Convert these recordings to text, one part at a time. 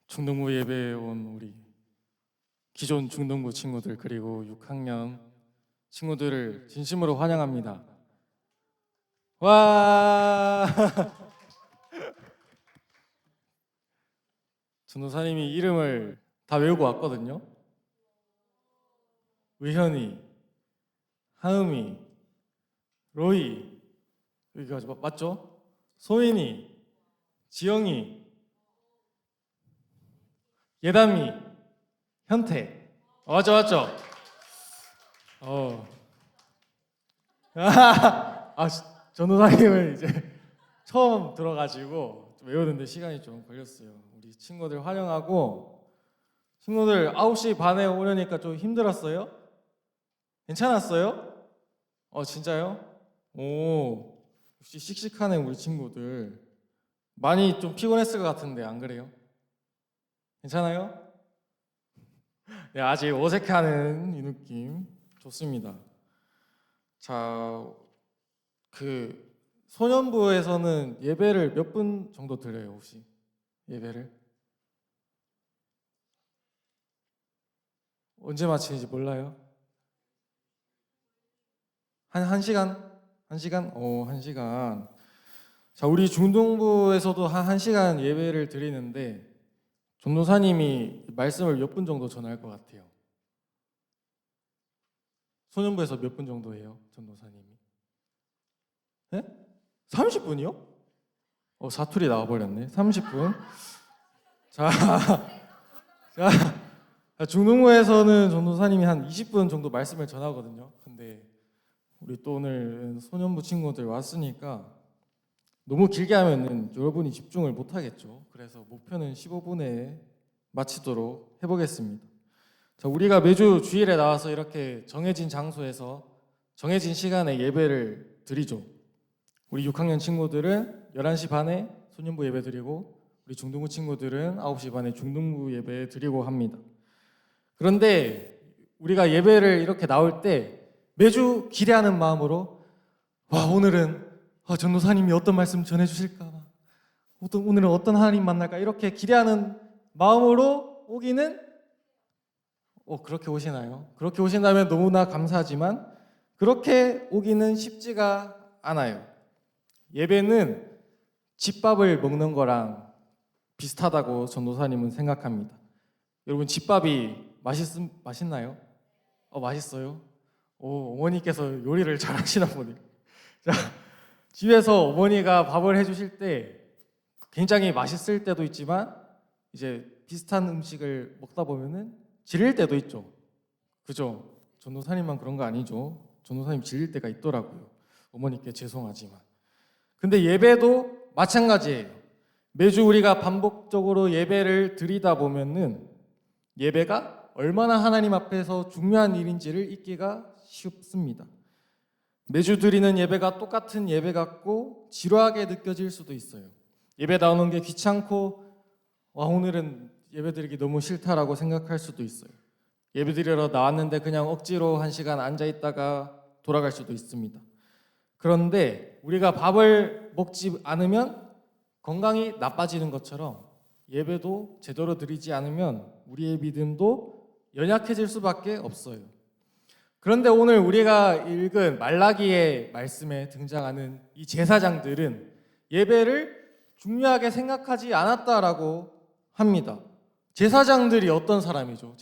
중등부 예배에 온 우리 기존 중등부 친구들 그리고 6학년 친구들을 진심으로 환영합니다. 와! 전도사님이 이름을 다 외우고 왔거든요. 의현이, 하음이, 로이, 여기가 맞죠? 소인이, 지영이, 예담이, 현태. 맞죠? 전도사님을 이제 처음 들어가지고 좀 외우는데 시간이 좀 걸렸어요. 우리 친구들 환영하고, 친구들 9시 반에 오려니까 좀 힘들었어요? 괜찮았어요? 진짜요? 오, 역시 씩씩하네 우리 친구들. 많이 좀 피곤했을 것 같은데 안 그래요? 괜찮아요? 네, 아직 어색해하는 이 느낌 좋습니다. 자, 소년부에서는 예배를 몇 분 정도 드려요 혹시? 예배를? 언제 마치는지 몰라요? 한 시간? 한 시간? 한 시간. 자, 우리 중등부에서도 한 시간 예배를 드리는데 전도사님이 말씀을 몇 분 정도 전할 것 같아요? 소년부에서 몇 분 정도 해요? 전도사님이? 네? 30분이요? 사투리 나와버렸네. 30분. 자, 중등부에서는 전도사님이 한 20분 정도 말씀을 전하거든요. 근데 우리 또 오늘 소년부 친구들 왔으니까 너무 길게 하면은 여러분이 집중을 못 하겠죠. 그래서 목표는 15분에 마치도록 해보겠습니다. 자, 우리가 매주 주일에 나와서 이렇게 정해진 장소에서 정해진 시간에 예배를 드리죠. 우리 6학년 친구들은 11시 반에 소년부 예배 드리고 우리 중등부 친구들은 9시 반에 중등부 예배 드리고 합니다. 그런데 우리가 예배를 이렇게 나올 때 매주 기대하는 마음으로 오늘은 전도사님이 어떤 말씀 전해주실까, 오늘은 어떤 하나님 만날까 이렇게 기대하는 마음으로 오기는 그렇게 오시나요? 그렇게 오신다면 너무나 감사하지만 그렇게 오기는 쉽지가 않아요. 예배는 집밥을 먹는 거랑 비슷하다고 전도사님은 생각합니다. 여러분 집밥이 맛있나요? 맛있어요? 어머니께서 요리를 잘 하시나 보네요. 자, 집에서 어머니가 밥을 해주실 때 굉장히 맛있을 때도 있지만 이제 비슷한 음식을 먹다 보면은 질릴 때도 있죠. 그죠? 전도사님만 그런 거 아니죠? 전도사님 질릴 때가 있더라고요. 어머니께 죄송하지만. 근데 예배도 마찬가지예요. 매주 우리가 반복적으로 예배를 드리다 보면은 예배가 얼마나 하나님 앞에서 중요한 일인지를 잊기가 쉽습니다. 매주 드리는 예배가 똑같은 예배 같고 지루하게 느껴질 수도 있어요. 예배 나오는 게 귀찮고 오늘은 예배 드리기 너무 싫다라고 생각할 수도 있어요. 예배 드리러 나왔는데 그냥 억지로 1시간 앉아 있다가 돌아갈 수도 있습니다. 그런데 우리가 밥을 먹지 않으면 건강이 나빠지는 것처럼 예배도 제대로 드리지 않으면 우리의 믿음도 연약해질 수밖에 없어요. 그런데 오늘 우리가 읽은 말라기의 말씀에 등장하는 이 제사장들은 예배를 중요하게 생각하지 않았다라고 합니다. 제사장들이 어떤 사람이죠?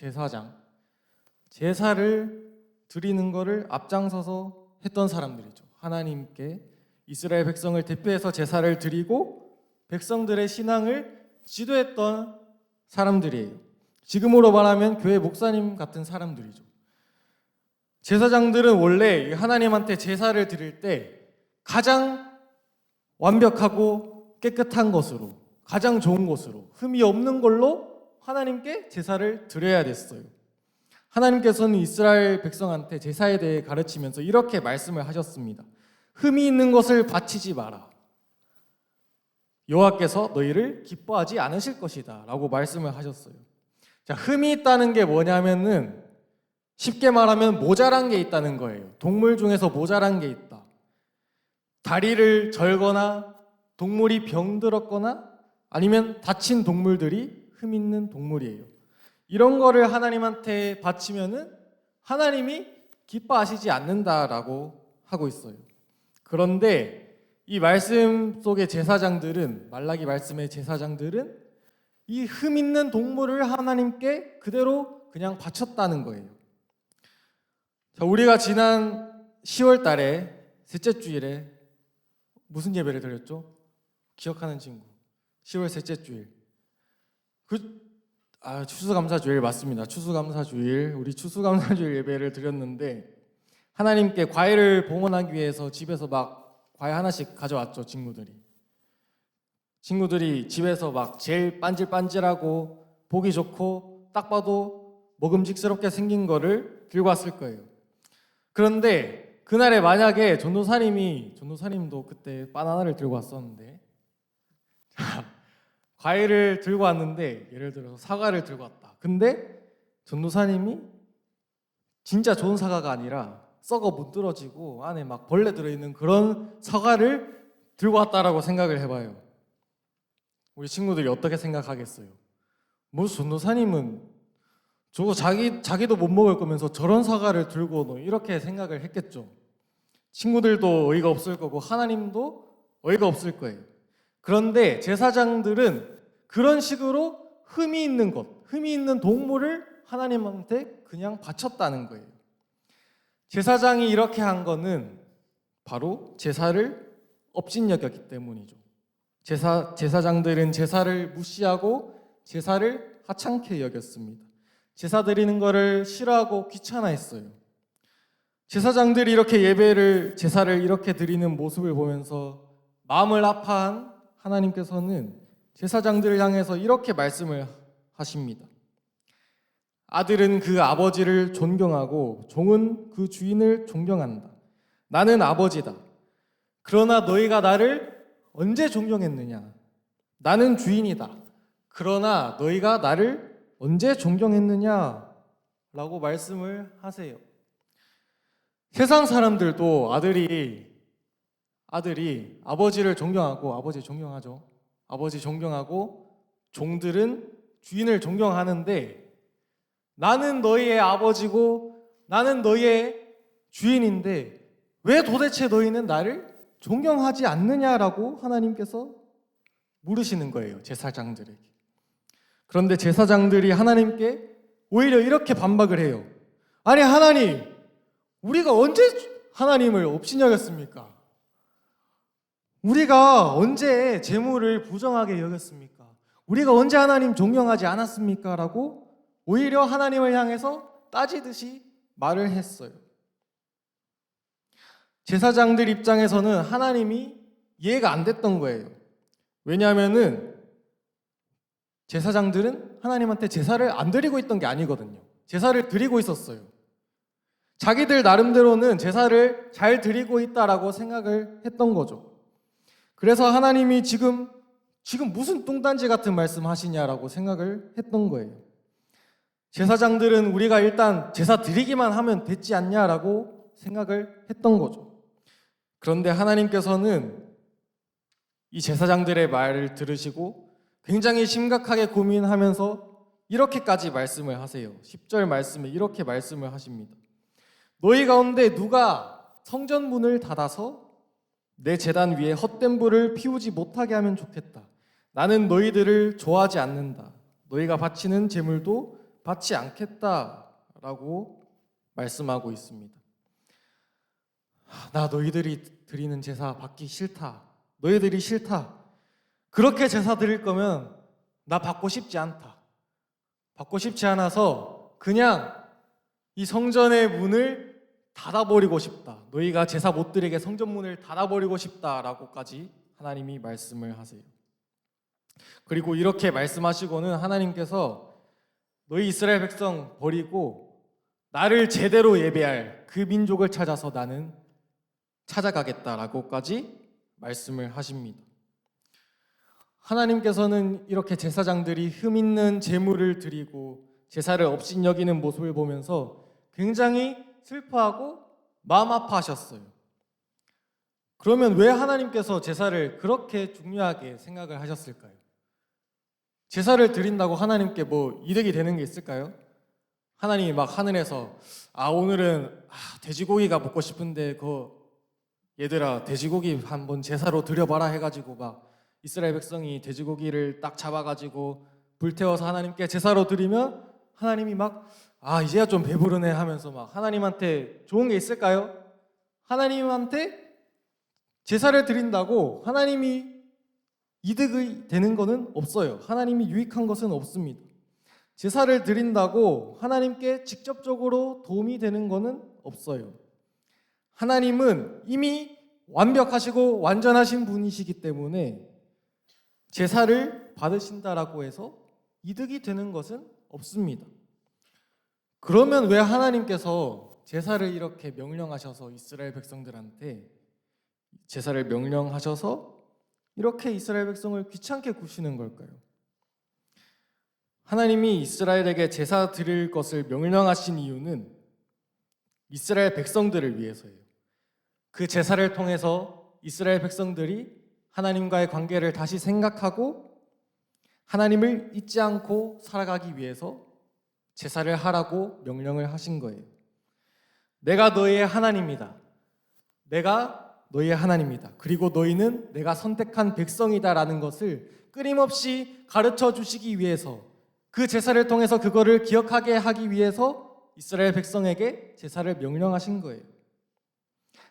제사를 드리는 것을 앞장서서 했던 사람들이죠. 하나님께 이스라엘 백성을 대표해서 제사를 드리고 백성들의 신앙을 지도했던 사람들이에요. 지금으로 말하면 교회 목사님 같은 사람들이죠. 제사장들은 원래 하나님한테 제사를 드릴 때 가장 완벽하고 깨끗한 것으로, 가장 좋은 것으로, 흠이 없는 걸로 하나님께 제사를 드려야 됐어요. 하나님께서는 이스라엘 백성한테 제사에 대해 가르치면서 이렇게 말씀을 하셨습니다. 흠이 있는 것을 바치지 마라. 여호와께서 너희를 기뻐하지 않으실 것이다 라고 말씀을 하셨어요. 자, 흠이 있다는 게 뭐냐면은 쉽게 말하면 모자란 게 있다는 거예요. 동물 중에서 모자란 게 있다. 다리를 절거나 동물이 병들었거나 아니면 다친 동물들이 흠 있는 동물이에요. 이런 거를 하나님한테 바치면은 하나님이 기뻐하시지 않는다라고 하고 있어요. 그런데 이 말씀 속의 제사장들은, 말라기 말씀의 제사장들은 이 흠 있는 동물을 하나님께 그대로 그냥 바쳤다는 거예요. 자, 우리가 지난 10월 달에 셋째 주일에 무슨 예배를 드렸죠? 기억하는 친구. 10월 셋째 주일. 추수감사주일 맞습니다. 추수감사주일. 우리 추수감사주일 예배를 드렸는데 하나님께 과일을 봉헌하기 위해서 집에서 막 과일 하나씩 가져왔죠, 친구들이 집에서 막 제일 반질반질하고 보기 좋고 딱 봐도 먹음직스럽게 생긴 거를 들고 왔을 거예요. 그런데 그날에 만약에 전도사님도 그때 바나나를 들고 왔었는데 과일을 들고 왔는데, 예를 들어서 사과를 들고 왔다. 근데 전도사님이 진짜 좋은 사과가 아니라 썩어 문드러지고 안에 막 벌레 들어있는 그런 사과를 들고 왔다라고 생각을 해봐요. 우리 친구들이 어떻게 생각하겠어요? 뭐 전도사님은 저거 자기도 못 먹을 거면서 저런 사과를 들고 이렇게 생각을 했겠죠. 친구들도 어이가 없을 거고 하나님도 어이가 없을 거예요. 그런데 제사장들은 그런 식으로 흠이 있는 동물을 하나님한테 그냥 바쳤다는 거예요. 제사장이 이렇게 한 거는 바로 제사를 업신여겼기 때문이죠. 제사장들은 제사를 무시하고 제사를 하찮게 여겼습니다. 제사 드리는 거를 싫어하고 귀찮아했어요. 제사장들이 이렇게 제사를 이렇게 드리는 모습을 보면서 마음을 아파한 하나님께서는 제사장들을 향해서 이렇게 말씀을 하십니다. 아들은 그 아버지를 존경하고 종은 그 주인을 존경한다. 나는 아버지다. 그러나 너희가 나를 언제 존경했느냐? 나는 주인이다. 그러나 너희가 나를 언제 존경했느냐? 라고 말씀을 하세요. 세상 사람들도 아들이 아버지를 존경하고, 아버지 존경하죠. 아버지 존경하고 종들은 주인을 존경하는데, 나는 너희의 아버지고 나는 너희의 주인인데 왜 도대체 너희는 나를 존경하지 않느냐라고 하나님께서 물으시는 거예요, 제사장들에게. 그런데 제사장들이 하나님께 오히려 이렇게 반박을 해요. 아니 하나님, 우리가 언제 하나님을 업신여겼습니까? 우리가 언제 재물을 부정하게 여겼습니까? 우리가 언제 하나님 존경하지 않았습니까? 라고 오히려 하나님을 향해서 따지듯이 말을 했어요. 제사장들 입장에서는 하나님이 이해가 안 됐던 거예요. 왜냐하면은 제사장들은 하나님한테 제사를 안 드리고 있던 게 아니거든요. 제사를 드리고 있었어요. 자기들 나름대로는 제사를 잘 드리고 있다라고 생각을 했던 거죠. 그래서 하나님이 지금 무슨 뚱딴지 같은 말씀 하시냐라고 생각을 했던 거예요. 제사장들은 우리가 일단 제사 드리기만 하면 됐지 않냐라고 생각을 했던 거죠. 그런데 하나님께서는 이 제사장들의 말을 들으시고 굉장히 심각하게 고민하면서 이렇게까지 말씀을 하세요. 10절 말씀에 이렇게 말씀을 하십니다. 너희 가운데 누가 성전 문을 닫아서 내 제단 위에 헛된 불을 피우지 못하게 하면 좋겠다. 나는 너희들을 좋아하지 않는다. 너희가 바치는 제물도 받지 않겠다라고 말씀하고 있습니다. 나 너희들이 드리는 제사 받기 싫다. 너희들이 싫다. 그렇게 제사 드릴 거면 나 받고 싶지 않다. 받고 싶지 않아서 그냥 이 성전의 문을 닫아버리고 싶다. 너희가 제사 못 드리게 성전 문을 닫아버리고 싶다라고까지 하나님이 말씀을 하세요. 그리고 이렇게 말씀하시고는 하나님께서 너희 이스라엘 백성 버리고 나를 제대로 예배할 그 민족을 찾아서 나는 찾아가겠다라고까지 말씀을 하십니다. 하나님께서는 이렇게 제사장들이 흠 있는 제물을 드리고 제사를 업신여기는 모습을 보면서 굉장히 슬퍼하고 마음 아파하셨어요. 그러면 왜 하나님께서 제사를 그렇게 중요하게 생각을 하셨을까요? 제사를 드린다고 하나님께 뭐 이득이 되는 게 있을까요? 하나님이 막 하늘에서 오늘은 돼지고기가 먹고 싶은데 얘들아 돼지고기 한번 제사로 드려봐라 해가지고 막 이스라엘 백성이 돼지고기를 딱 잡아가지고 불태워서 하나님께 제사로 드리면 하나님이 막 이제야 좀 배부르네 하면서 막 하나님한테 좋은 게 있을까요? 하나님한테 제사를 드린다고 하나님이 이득이 되는 것은 없어요. 하나님이 유익한 것은 없습니다. 제사를 드린다고 하나님께 직접적으로 도움이 되는 것은 없어요. 하나님은 이미 완벽하시고 완전하신 분이시기 때문에 제사를 받으신다라고 해서 이득이 되는 것은 없습니다. 그러면 왜 하나님께서 제사를 이렇게 명령하셔서 이스라엘 백성들한테 제사를 명령하셔서 이렇게 이스라엘 백성을 귀찮게 구시는 걸까요? 하나님이 이스라엘에게 제사 드릴 것을 명령하신 이유는 이스라엘 백성들을 위해서예요. 그 제사를 통해서 이스라엘 백성들이 하나님과의 관계를 다시 생각하고 하나님을 잊지 않고 살아가기 위해서 제사를 하라고 명령을 하신 거예요. 내가 너희의 하나님이다. 내가 너희의 하나님이다. 그리고 너희는 내가 선택한 백성이다라는 것을 끊임없이 가르쳐 주시기 위해서 그 제사를 통해서 그거를 기억하게 하기 위해서 이스라엘 백성에게 제사를 명령하신 거예요.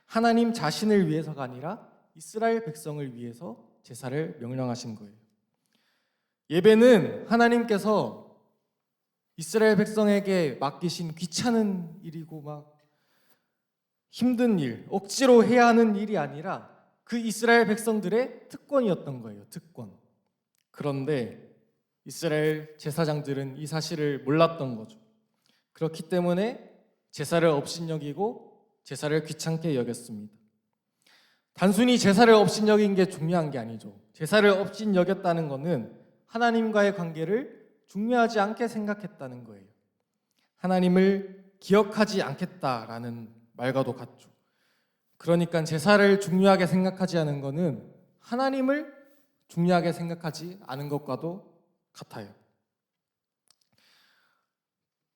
하나님 자신을 위해서가 아니라 이스라엘 백성을 위해서 제사를 명령하신 거예요. 예배는 하나님께서 이스라엘 백성에게 맡기신 귀찮은 일이고 막 힘든 일, 억지로 해야 하는 일이 아니라 그 이스라엘 백성들의 특권이었던 거예요. 특권. 그런데 이스라엘 제사장들은 이 사실을 몰랐던 거죠. 그렇기 때문에 제사를 업신여기고 제사를 귀찮게 여겼습니다. 단순히 제사를 업신여긴 게 중요한 게 아니죠. 제사를 업신여겼다는 것은 하나님과의 관계를 중요하지 않게 생각했다는 거예요. 하나님을 기억하지 않겠다라는 말과도 같죠. 그러니까 제사를 중요하게 생각하지 않은 것은 하나님을 중요하게 생각하지 않은 것과도 같아요.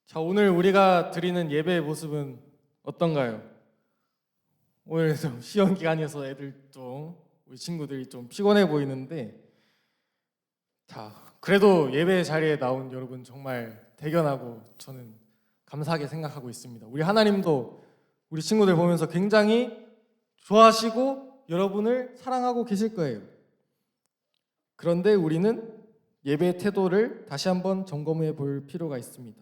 자, 오늘 우리가 드리는 예배의 모습은 어떤가요? 오늘 좀 시험 기간이어서 우리 친구들이 좀 피곤해 보이는데, 자, 그래도 예배 자리에 나온 여러분 정말 대견하고 저는 감사하게 생각하고 있습니다. 우리 하나님도 우리 친구들 보면서 굉장히 좋아하시고 여러분을 사랑하고 계실 거예요. 그런데 우리는 예배의 태도를 다시 한번 점검해 볼 필요가 있습니다.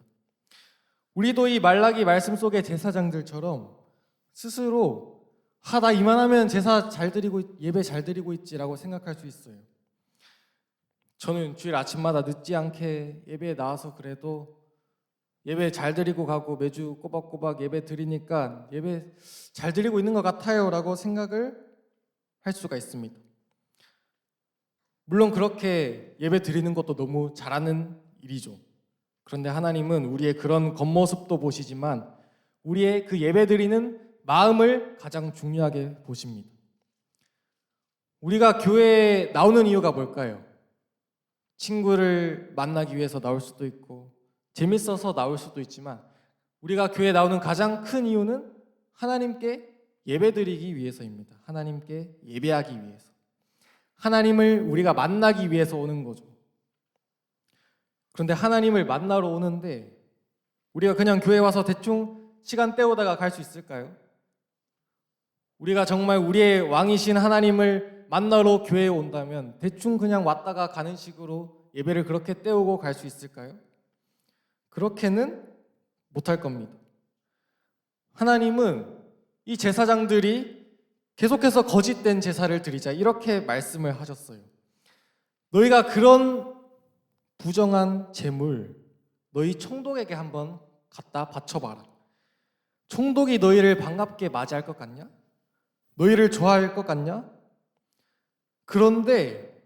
우리도 이 말라기 말씀 속의 제사장들처럼 스스로 나 이만하면 제사 잘 드리고 예배 잘 드리고 있지라고 생각할 수 있어요. 저는 주일 아침마다 늦지 않게 예배에 나와서 그래도 예배 잘 드리고 가고 매주 꼬박꼬박 예배 드리니까 예배 잘 드리고 있는 것 같아요 라고 생각을 할 수가 있습니다. 물론 그렇게 예배 드리는 것도 너무 잘하는 일이죠. 그런데 하나님은 우리의 그런 겉모습도 보시지만 우리의 그 예배 드리는 마음을 가장 중요하게 보십니다. 우리가 교회에 나오는 이유가 뭘까요? 친구를 만나기 위해서 나올 수도 있고 재밌어서 나올 수도 있지만 우리가 교회에 나오는 가장 큰 이유는 하나님께 예배드리기 위해서입니다. 하나님께 예배하기 위해서. 하나님을 우리가 만나기 위해서 오는 거죠. 그런데 하나님을 만나러 오는데 우리가 그냥 교회 와서 대충 시간 때우다가 갈 수 있을까요? 우리가 정말 우리의 왕이신 하나님을 만나러 교회에 온다면 대충 그냥 왔다가 가는 식으로 예배를 그렇게 때우고 갈 수 있을까요? 그렇게는 못할 겁니다. 하나님은 이 제사장들이 계속해서 거짓된 제사를 드리자 이렇게 말씀을 하셨어요. 너희가 그런 부정한 제물 너희 총독에게 한번 갖다 바쳐봐라. 총독이 너희를 반갑게 맞이할 것 같냐? 너희를 좋아할 것 같냐? 그런데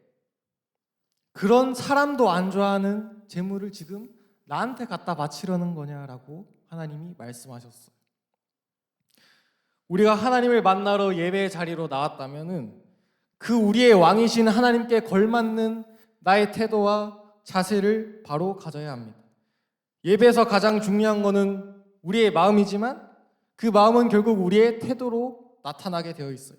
그런 사람도 안 좋아하는 제물을 지금 나한테 갖다 바치려는 거냐라고 하나님이 말씀하셨어요. 우리가 하나님을 만나러 예배의 자리로 나왔다면은 그 우리의 왕이신 하나님께 걸맞는 나의 태도와 자세를 바로 가져야 합니다. 예배에서 가장 중요한 것은 우리의 마음이지만 그 마음은 결국 우리의 태도로 나타나게 되어 있어요.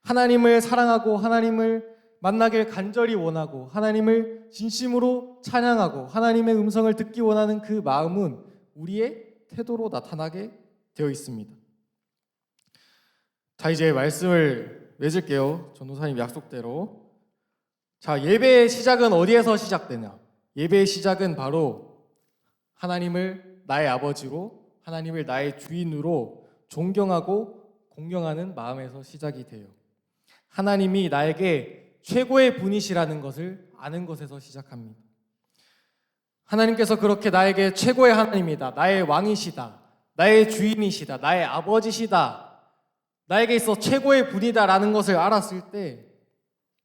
하나님을 사랑하고 하나님을 만나길 간절히 원하고 하나님을 진심으로 찬양하고 하나님의 음성을 듣기 원하는 그 마음은 우리의 태도로 나타나게 되어 있습니다. 자, 이제 말씀을 맺을게요. 전도사님 약속대로. 자, 예배의 시작은 어디에서 시작되냐? 예배의 시작은 바로 하나님을 나의 아버지로, 하나님을 나의 주인으로 존경하고 공경하는 마음에서 시작이 돼요. 하나님이 나에게 최고의 분이시라는 것을 아는 것에서 시작합니다. 하나님께서 그렇게 나에게 최고의 하나님이다, 나의 왕이시다, 나의 주인이시다, 나의 아버지시다, 나에게 있어 최고의 분이다라는 것을 알았을 때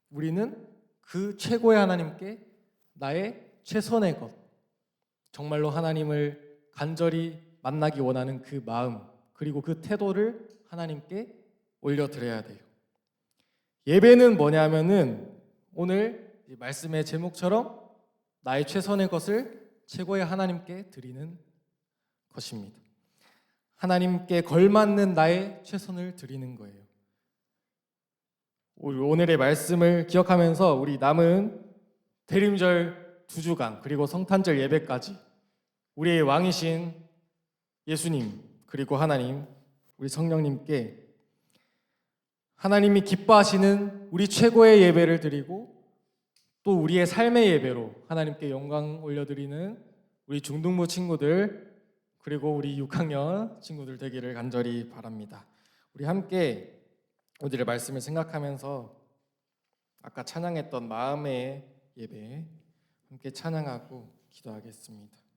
우리는 그 최고의 하나님께 나의 최선의 것, 정말로 하나님을 간절히 만나기 원하는 그 마음, 그리고 그 태도를 하나님께 올려드려야 돼요. 예배는 뭐냐면은 오늘 말씀의 제목처럼 나의 최선의 것을 최고의 하나님께 드리는 것입니다. 하나님께 걸맞는 나의 최선을 드리는 거예요. 오늘의 말씀을 기억하면서 우리 남은 대림절 2주간 그리고 성탄절 예배까지 우리의 왕이신 예수님 그리고 하나님, 우리 성령님께 하나님이 기뻐하시는 우리 최고의 예배를 드리고 또 우리의 삶의 예배로 하나님께 영광 올려드리는 우리 중등부 친구들 그리고 우리 6학년 친구들 되기를 간절히 바랍니다. 우리 함께 오늘의 말씀을 생각하면서 아까 찬양했던 마음의 예배 함께 찬양하고 기도하겠습니다.